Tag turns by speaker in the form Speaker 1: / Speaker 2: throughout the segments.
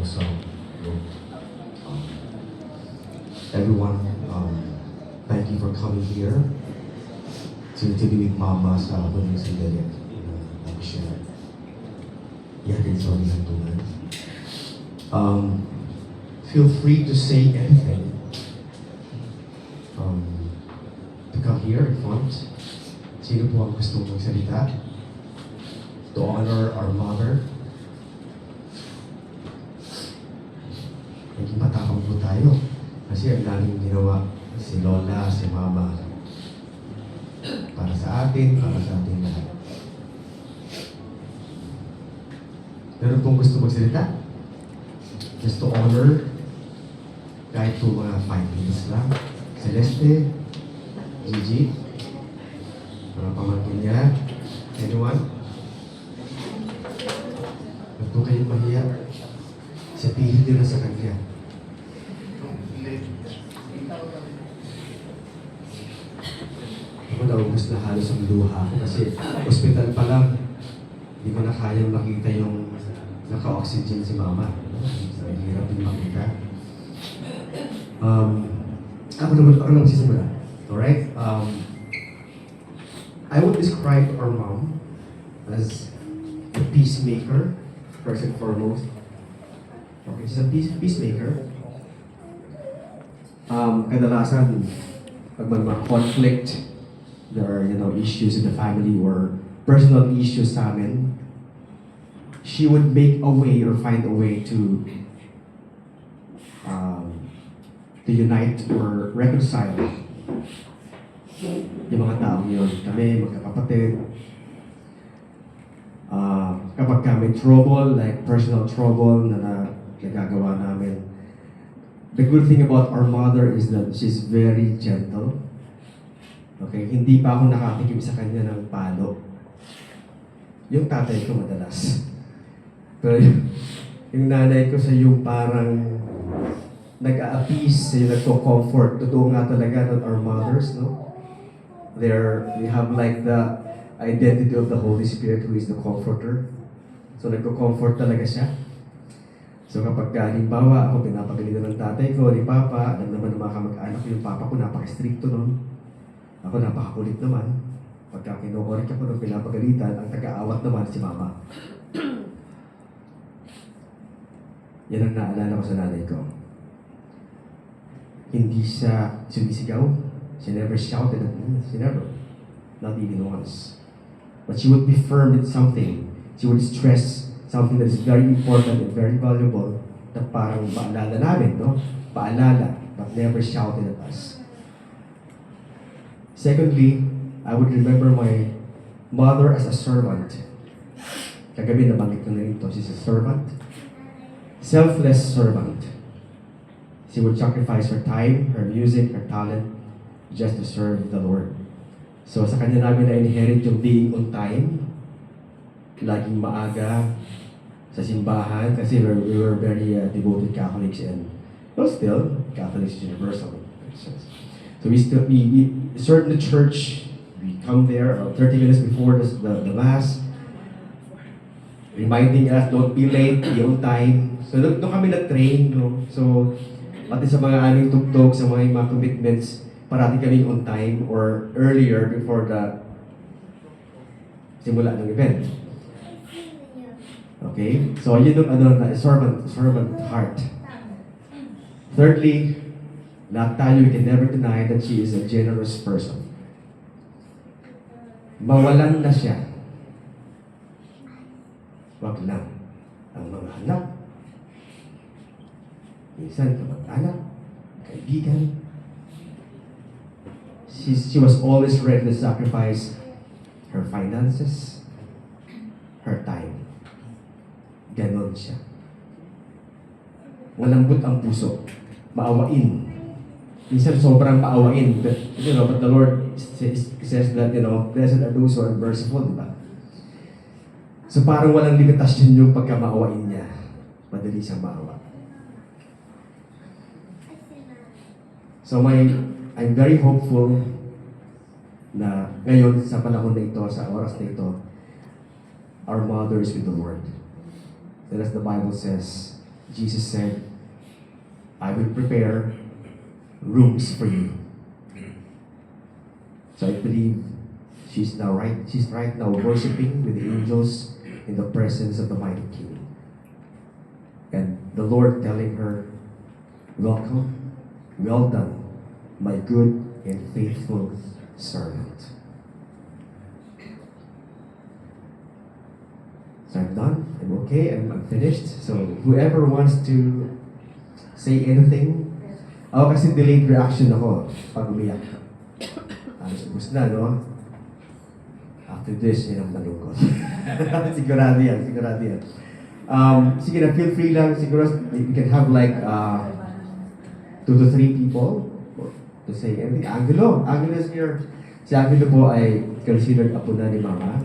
Speaker 1: song. Um, Everyone, thank you for coming here to be with Mama sa huling sandali. Nag-share. Yakin sa huling hantungan. Feel free to say anything. To come here in front. Sino po ang gusto magsalita? To honor our mother. Naging matapang po tayo. Kasi ang daming ginawa si Lola, si Mama. Para sa atin lahat. Meron pong gusto magsalita? Just to honor, kahit po mga 5 minutes lang. Celeste, Gigi, mga pamangkin niya, anyone? Huwag po kayong mahiya. Sabihin nila sa kanya. Ako naubos na halos ang luha ko kasi hospital pa lang. Hindi ko na kayang makita yung naka-oxygen si Mama. Hirap din makita. Ako naman magsisimula. Alright? I would describe our mom as a peacemaker, first and foremost. Okay, she's a peacemaker. Kadalasan, pag may mga conflict, there are, issues in the family or personal issues sa amin, she would make a way or find a way to unite or reconcile yung mga taong yun. Kami, magkakapatid. Kapag may trouble, like personal trouble na nagagawa namin, the good thing about our mother is that she's very gentle. Okay, hindi pa ako nakatikim sa kanya ng palo. Yung tatay ko madalas. Pero yung nanay ko sa yung parang nag-a-appease, yung nagko-comfort. Totoo nga talaga that our mothers, no? We have like the identity of the Holy Spirit who is the comforter. So nagko-comfort talaga siya. So kapag halimbawa ako pinapagalitan ng tatay ko, ni Papa, alam naman ng mga kamag-anak ko, yung Papa ko napaka-stricto nun. Ako napakakulit naman. Pagka kinukorek ako ng pinapagalitan, ang taga-awat naman si Mama. Yan ang naalala ko sa nanay ko. Hindi siya sumisigaw. She never shouted at me. She never. Not even once. But she would be firm in something. She would stress something that is very important and very valuable na parang paalala namin, no? Paalala, but never shouted at us. Secondly, I would remember my mother as a servant. Kagabi nabanggit ko na rin ito. She's a servant. Selfless servant. She would sacrifice her time, her music, her talent, just to serve the Lord. So sa kanya namin na-inherit yung being on time, laging maaga sa simbahan, kasi we were very devoted Catholics and, well, still, Catholics is universal. So we serve the church, we come there 30 minutes before the Mass, reminding us, don't be late, be on time. So doon kami na-train, no? So, pati sa mga aming tugtog, sa mga commitments, parati kami on time or earlier before the simula ng event. Okay? So, yun yung servant heart. Thirdly, lahat tayo, we can never deny that she is a generous person. Mawalan na siya. Wag lang ang mga anak. Minsan, kamag-anak, kaibigan. She was always ready to sacrifice her finances, her time. Ganon siya. Malambot ang puso. Maawain. Minsan sobrang maawain. But the Lord says that, blessed are those who are merciful, di ba? So parang walang limitasyon yung pagkamaawain niya. Madali siyang maawa. So I'm very hopeful na ngayon sa panahon na ito, sa oras na ito, our mother is with the Lord. And as the Bible says, Jesus said, I will prepare rooms for you. So I believe she's right now worshiping with the angels in the presence of the mighty King. And the Lord telling her, welcome, well done, my good and faithful servant. So I'm done. I'm okay. I'm finished. So whoever wants to say anything, ako kasi delayed reaction ako pag umiyak. Gusto na, no? After this, yun ang malungkot. sigurado yan. Sige na, feel free lang. Siguro, you can have like 2 to 3 people to say anything. Angelo is here. Si Angelo po ay considered apo na ni Mama.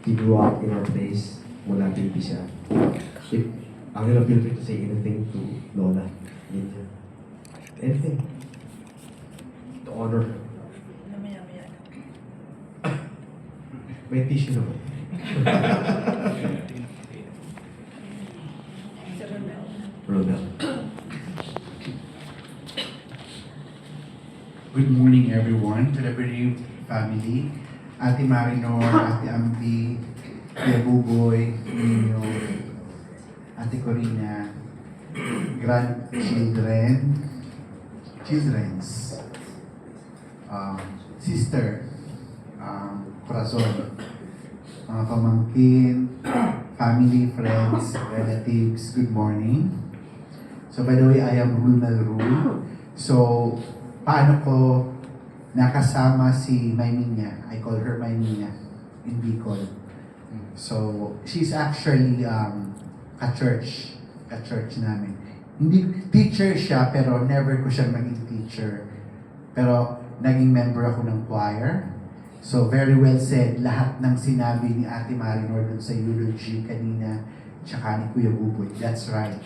Speaker 1: He grew up in our place mula baby siya. If Angelo, feel free to say anything to Lola. Anything. To honor her. May tissue naman. Ronel.
Speaker 2: Good morning, everyone, to the bereaved family. Ate Marinor, Ate Ampi, Kuya Buboy, Nino, Ate Corina, children's, sister, Corazon, mga pamangkin, family, friends, relatives, good morning. So by the way, I am Runal Rule. So, paano ko nakasama si Mayminya? I call her Mayminya in Bicol. So, she's actually ka-church namin. Hindi teacher siya, pero never ko siyang naging teacher. Pero naging member ako ng choir. So, very well said, lahat ng sinabi ni Ate Marinor dun sa eulogy kanina, tsaka ni Kuya Buboy. That's right.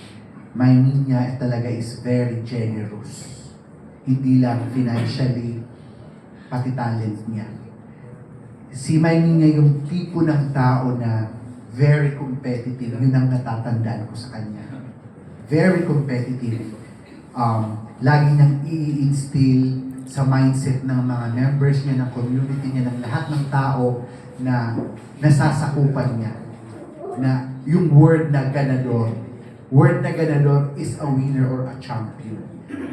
Speaker 2: Mayminya talaga is very generous. Hindi lang financially, pati talent niya. Si Mayminya yung tipo ng tao na very competitive. Yun ang natatandaan ko sa kanya. Very competitive. Lagi niyang i-instill sa mindset ng mga members niya, ng community niya, ng lahat ng tao na nasasakupan niya. Na yung word na ganador is a winner or a champion.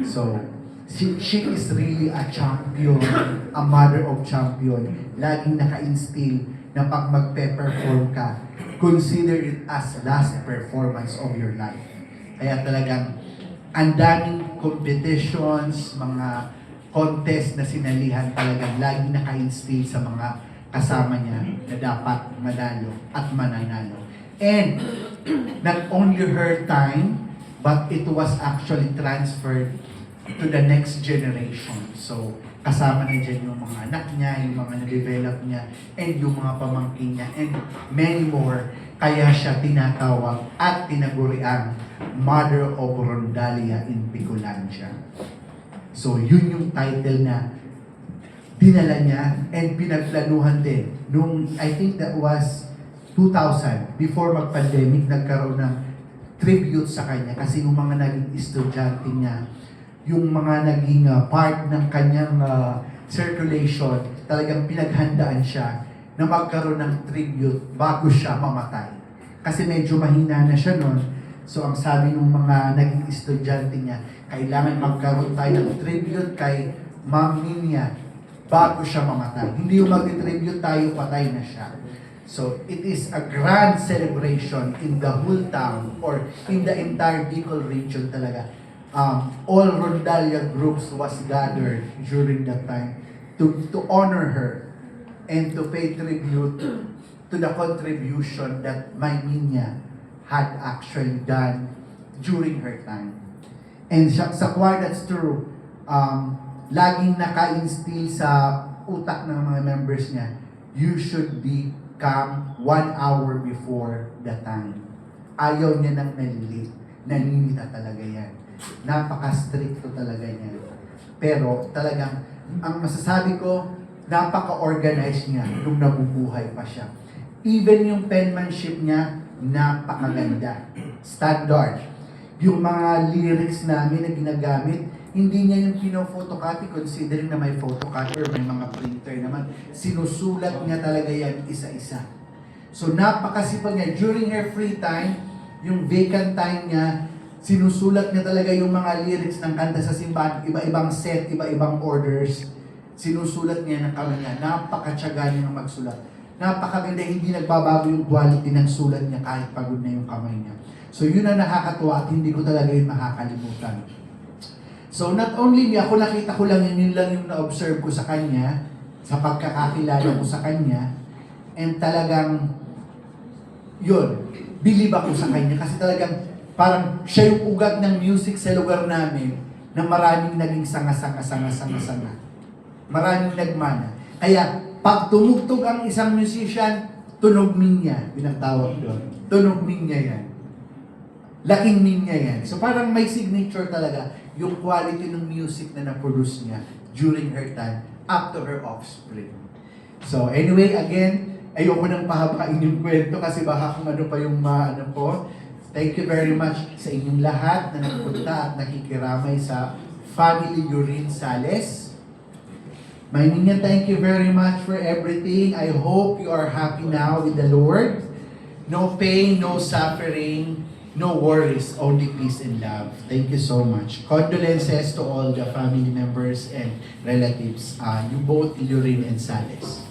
Speaker 2: So, she is really a champion, a mother of champion. Laging naka-instill na pag magpe-perform ka, consider it as last performance of your life. Kaya talagang ang daming competitions, mga contest na sinalihan, talagang laging naka-instill sa mga kasama niya na dapat manalo at mananalo. And not only her time, but it was actually transferred to the next generation. So, kasama na dyan yung mga anak niya, yung mga na-develop niya, and yung mga pamangkin niya, and many more. Kaya siya tinatawag at tinaguriang Mother of Rondalia in Bicolandia. So, yun yung title na dinala niya and pinagplanuhan din. Nung, I think that was 2000, before mag-pandemic, nagkaroon ng tribute sa kanya kasi yung mga naging estudyante niya, yung mga naging part ng kanyang circulation, talagang pinaghandaan siya na magkaroon ng tribute bago siya mamatay. Kasi medyo mahina na siya noon. So ang sabi ng mga naging estudyante niya, kailangan magkaroon tayo ng tribute kay Ma'am Ninya bago siya mamatay. Hindi yung mag-tribute tayo, patay na siya. So it is a grand celebration in the whole town or in the entire Bicol region talaga. All Rondalia groups was gathered during that time to honor her and to pay tribute to the contribution that Mayminya had actually done during her time. And sa choir, that's true. Laging naka-instill sa utak ng mga members niya, you should come 1 hour before the time. Ayaw niya nang nalilit. Naninita talaga yan. Napaka-stricto talaga niya. Pero talagang, ang masasabi ko, napaka-organized niya nung nabubuhay pa siya. Even yung penmanship niya, napakaganda. Standard. yung mga lyrics namin na ginagamit, hindi niya yung pino-photocopy considering na may photocopy or may mga printer naman. Sinusulat niya talaga yan isa-isa. So napakasipag niya. During her free time, yung vacant time niya, sinusulat niya talaga yung mga lyrics ng kanta sa simbahan, iba-ibang set, iba-ibang orders. Sinusulat niya ng kamay niya. Napakatyaga niya ng magsulat. Napakaganda, hindi nagbabago yung quality ng sulat niya kahit pagod na yung kamay niya. So yun ang nakakatuwa at hindi ko talaga yun makakalimutan. So not only me, ako nakita ko lang yun lang yung na-observe ko sa kanya, sa pagkakakilala ko sa kanya, and talagang yun, believe ako sa kanya kasi talagang parang siya yung ugat ng music sa lugar namin na maraming naging sanga-sanga. Maraming nagmana. Kaya pag tumugtog ang isang musician, tunog niya, pinagtawag doon. Tunog niya yan. Laking niya yan. So parang may signature talaga yung quality ng music na na-produce niya during her time up to her offspring. So anyway, again, ayoko nang pahabain yung kwento kasi baka kung ano pa yung ano po. Thank you very much sa inyong lahat na nagpunta at nakikiramay sa Family Yurin Sales. My Ninya, thank you very much for everything. I hope you are happy now with the Lord. No pain, no suffering, no worries, only peace and love. Thank you so much. Condolences to all the family members and relatives, you both Yurin and Sales.